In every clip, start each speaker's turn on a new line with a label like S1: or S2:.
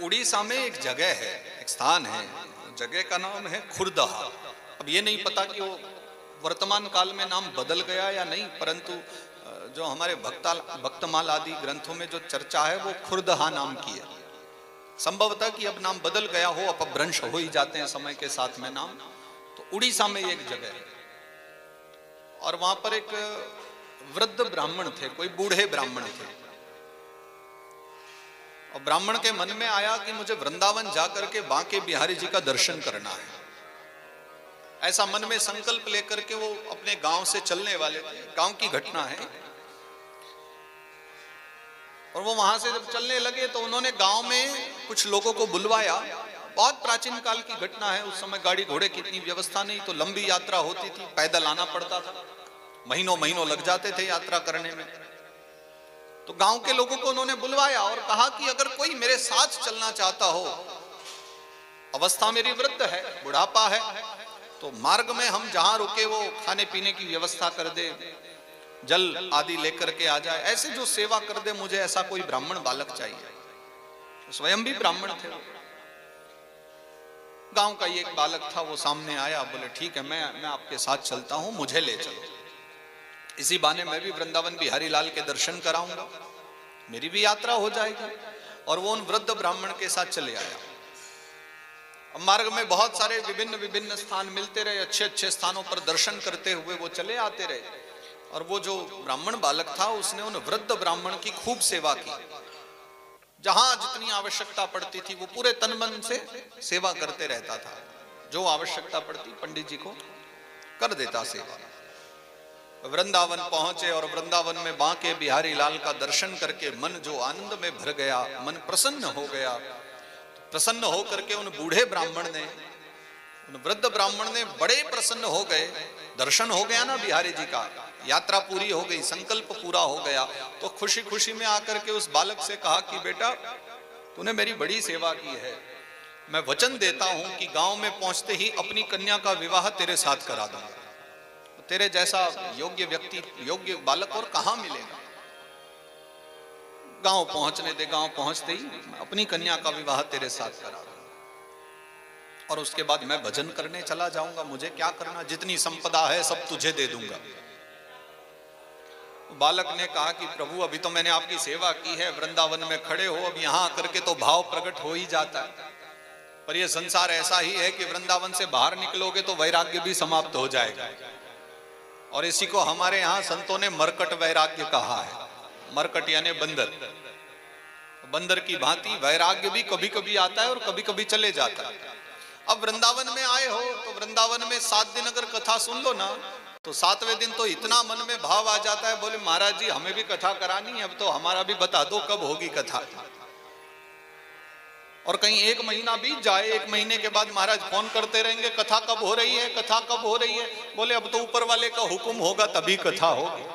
S1: उड़ीसा में एक जगह है, एक स्थान है, जगह का नाम है खुरदहा। अब ये नहीं पता कि वो वर्तमान काल में नाम बदल गया या नहीं, परंतु जो हमारे भक्तमाल आदि ग्रंथों में जो चर्चा है वो खुरदहा नाम की है। संभवतः कि अब नाम बदल गया हो, अपभ्रंश हो ही जाते हैं समय के साथ में नाम। तो उड़ीसा में एक जगह है और वहां पर एक वृद्ध ब्राह्मण थे, कोई बूढ़े ब्राह्मण थे। और ब्राह्मण के मन में आया कि मुझे वृंदावन जाकर के बांके बिहारी जी का दर्शन करना है। ऐसा मन में संकल्प लेकर के वो अपने गांव से चलने वाले थे। गांव की घटना है। और वो वहां से जब चलने लगे तो उन्होंने गांव में कुछ लोगों को बुलवाया। बहुत प्राचीन काल की घटना है, उस समय गाड़ी घोड़े की इतनी व्यवस्था नहीं, तो लंबी यात्रा होती थी, पैदल आना पड़ता था, महीनों महीनों लग जाते थे यात्रा करने में। तो गांव के लोगों को उन्होंने बुलवाया और कहा कि अगर कोई मेरे साथ चलना चाहता हो, अवस्था मेरी वृद्ध है, बुढ़ापा है, तो मार्ग में हम जहां रुके वो खाने पीने की व्यवस्था कर दे, जल आदि लेकर के आ जाए, ऐसे जो सेवा कर दे, मुझे ऐसा कोई ब्राह्मण बालक चाहिए। तो स्वयं भी ब्राह्मण थे। गांव का एक बालक था, वो सामने आया, बोले ठीक है, मैं आपके साथ चलता हूं, मुझे ले चलो। इसी बहाने मैं भी वृंदावन बिहारी लाल के दर्शन कराऊंगा, मेरी भी यात्रा हो जाएगी। और वो उन वृद्ध ब्राह्मण के साथ चले आया। अब मार्ग में बहुत सारे विभिन्न विभिन्न स्थान मिलते रहे, अच्छे अच्छे स्थानों पर दर्शन करते हुए वो चले आते रहे। और वो जो ब्राह्मण बालक था उसने उन वृद्ध ब्राह्मण की खूब सेवा की। जहां जितनी आवश्यकता पड़ती थी वो पूरे तन मन से सेवा करते रहता था। जो आवश्यकता पड़ती पंडित जी को कर देता सेवा। वृंदावन पहुंचे और वृंदावन में बांके बिहारी लाल का दर्शन करके मन जो आनंद में भर गया, मन प्रसन्न हो गया। प्रसन्न होकर के उन बूढ़े ब्राह्मण ने, उन वृद्ध ब्राह्मण ने बड़े प्रसन्न हो गए। दर्शन हो गया ना बिहारी जी का, यात्रा पूरी हो गई, संकल्प पूरा हो गया। तो खुशी खुशी में आकर के उस बालक से कहा कि बेटा, तूने मेरी बड़ी सेवा की है, मैं वचन देता हूं कि गांव में पहुंचते ही अपनी कन्या का विवाह तेरे साथ करा दूंगा। तेरे जैसा योग्य व्यक्ति, योग्य बालक और कहां मिलेगा। गांव पहुंचने दे, गांव पहुंचते ही अपनी कन्या का विवाह तेरे साथ करा दूंगा और उसके बाद मैं भजन करने चला जाऊंगा। मुझे क्या करना, जितनी संपदा है सब तुझे दे दूंगा। बालक ने कहा कि प्रभु, अभी तो मैंने आपकी सेवा की है, वृंदावन में खड़े हो, अब यहां आकर के तो भाव प्रकट हो ही जाता है। पर यह संसार ऐसा ही है कि वृंदावन से बाहर निकलोगे तो वैराग्य भी समाप्त हो जाएगा। और इसी को हमारे यहाँ संतों ने मरकट वैराग्य कहा है। मरकट यानी बंदर। बंदर की भांति वैराग्य भी कभी कभी आता है और कभी कभी चले जाता है। अब वृंदावन में आए हो तो वृंदावन में 7 दिन अगर कथा सुन लो ना, तो 7वें दिन तो इतना मन में भाव आ जाता है, बोले महाराज जी हमें भी कथा करानी है, अब तो हमारा भी बता दो कब होगी कथा। और कहीं 1 महीना बीत जाए, 1 महीने के बाद महाराज फोन करते रहेंगे, कथा कब हो रही है, कथा कब हो रही है। बोले अब तो ऊपर वाले का हुक्म होगा तभी कथा होगी।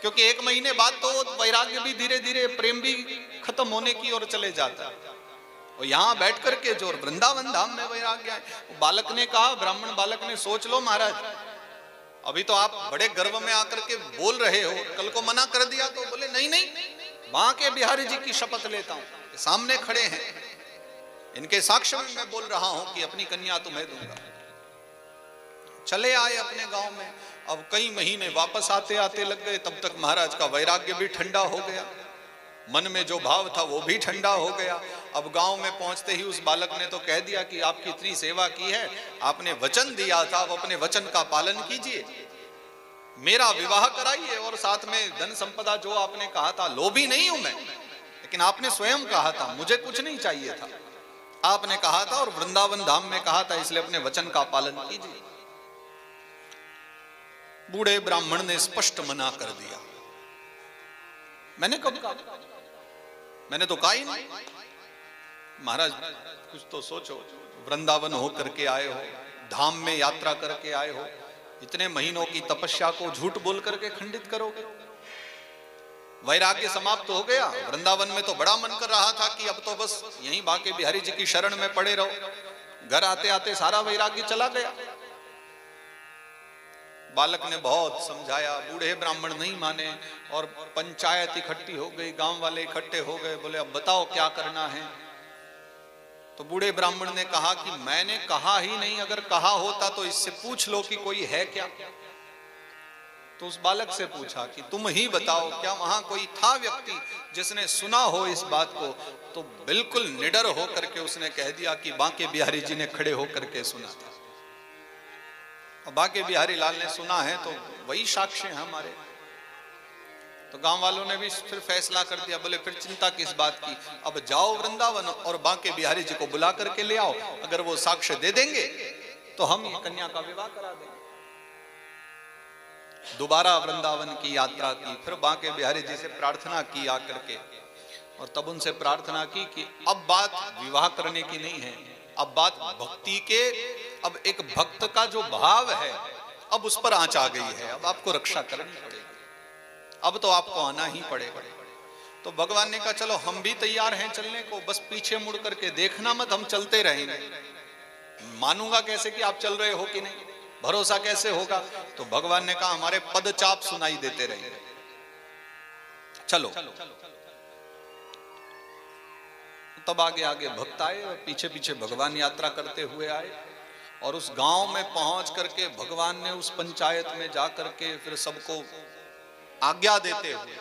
S1: क्योंकि 1 महीने बाद तो वैराग्य भी धीरे धीरे, प्रेम भी खत्म होने की ओर चले जाता है। और यहाँ बैठ करके जो वृंदावन धाम में वैराग्य है। बालक ने कहा, ब्राह्मण बालक ने, सोच लो महाराज, अभी तो आप बड़े गर्व में आकर के बोल रहे हो, कल को मना कर दिया तो। बोले नहीं नहीं, बांके बिहारी जी की शपथ लेता हूं, सामने खड़े हैं, इनके साक्ष्य में मैं बोल रहा हूं कि अपनी कन्या तुम्हें दूंगा। चले आए अपने गांव में। अब कई महीने वापस आते आते लग गए, तब तक महाराज का वैराग्य भी ठंडा हो गया, मन में जो भाव था वो भी ठंडा हो गया। अब गांव में पहुंचते ही उस बालक ने तो कह दिया कि आपकी इतनी सेवा की है, आपने वचन दिया था, अब अपने वचन का पालन कीजिए, मेरा विवाह कराइए, और साथ में धन संपदा जो आपने कहा था, लोभी नहीं हूं मैं, लेकिन आपने स्वयं कहा था, मुझे कुछ नहीं चाहिए था, आपने कहा था और वृंदावन धाम में कहा था, इसलिए अपने वचन का पालन कीजिए। बूढ़े ब्राह्मण ने स्पष्ट मना कर दिया। मैंने कब कहा, मैंने तो कहा ही नहीं। महाराज कुछ तो सोचो, वृंदावन हो करके आए हो, धाम में यात्रा करके आए हो, इतने महीनों की तपस्या को झूठ बोल करके खंडित करोगे। वैराग्य समाप्त हो गया। वृंदावन में तो बड़ा मन कर रहा था कि अब तो बस यहीं बांके बिहारी जी की शरण में पड़े रहो। घर आते आते सारा वैराग्य चला गया। बालक ने बहुत समझाया, बूढ़े ब्राह्मण नहीं माने और पंचायत इकट्ठी हो गई, गांव वाले इकट्ठे हो गए, बोले अब बताओ क्या करना है। तो बूढ़े ब्राह्मण ने कहा कि मैंने कहा ही नहीं, अगर कहा होता तो इससे पूछ लो कि कोई है क्या। तो उस बालक से पूछा कि तुम ही बताओ, क्या वहां कोई था व्यक्ति जिसने सुना हो इस बात को। तो बिल्कुल निडर होकर के उसने कह दिया कि बांके बिहारी जी ने खड़े होकर के सुना था। और बांके बिहारी लाल ने सुना है तो वही साक्ष्य है हमारे। तो गांव वालों ने भी फिर फैसला कर दिया, बोले फिर चिंता किस बात की, अब जाओ वृंदावन और बांके बिहारी जी को बुला करके ले आओ, अगर वो साक्ष्य दे देंगे तो हम ये कन्या का विवाह करा देंगे। दोबारा वृंदावन की यात्रा की, फिर बांके बिहारी जी से प्रार्थना की आकर के, और तब उनसे प्रार्थना की कि अब बात विवाह करने की नहीं है, अब बात भक्ति के, अब एक भक्त का जो भाव है अब उस पर आंच आ गई है, अब आपको रक्षा करनी पड़ेगी, अब तो आपको आना ही पड़ेगा। तो भगवान ने कहा चलो हम भी तैयार हैं चलने को, बस पीछे मुड़ करके देखना मत, हम चलते रहेंगे। मानूंगा कैसे कि आप चल रहे हो कि नहीं, भरोसा कैसे होगा। तो भगवान ने कहा हमारे पदचाप सुनाई देते रहेंगे, चलो। तब आगे आगे भक्त आए और पीछे पीछे भगवान यात्रा करते हुए आए, और उस गांव में पहुंच करके भगवान ने उस पंचायत में जा करके फिर सबको आज्ञा देते हुए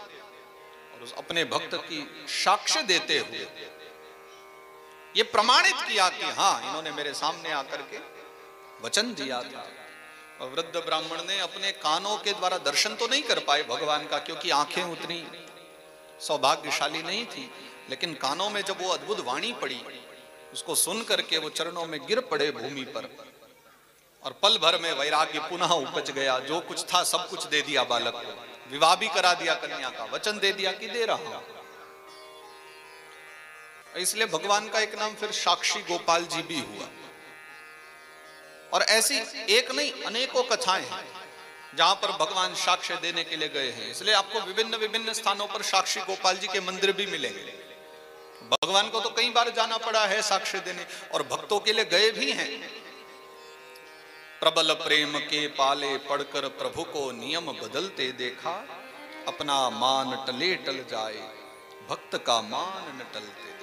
S1: और उस अपने भक्त की साक्ष्य देते हुए ये प्रमाणित किया कि हाँ इन्होंने मेरे सामने आकर के वचन दिया था। और वृद्ध ब्राह्मण ने अपने कानों के द्वारा दर्शन तो नहीं कर पाए भगवान का, क्योंकि आंखें उतनी सौभाग्यशाली नहीं थी, लेकिन कानों में जब वो अद्भुत वाणी पड़ी, उसको सुन करके वो चरणों में गिर पड़े भूमि पर, और पल भर में वैराग्य पुनः उपज गया। जो कुछ था सब कुछ दे दिया बालक को, विवाह भी करा दिया कन्या का, वचन दे दिया कि दे रहा हूं। इसलिए भगवान का एक नाम फिर साक्षी गोपाल जी भी हुआ। और ऐसी एक नहीं अनेकों कथाएं हैं जहां पर भगवान साक्ष्य देने के लिए गए हैं। इसलिए आपको विभिन्न विभिन्न स्थानों पर साक्षी गोपाल जी के मंदिर भी मिलेंगे। भगवान को तो कई बार जाना पड़ा है साक्ष्य देने, और भक्तों के लिए गए भी हैं। प्रबल प्रेम के पाले पढ़कर प्रभु को नियम बदलते देखा, अपना मान टले टल जाए भक्त का मान न टलते।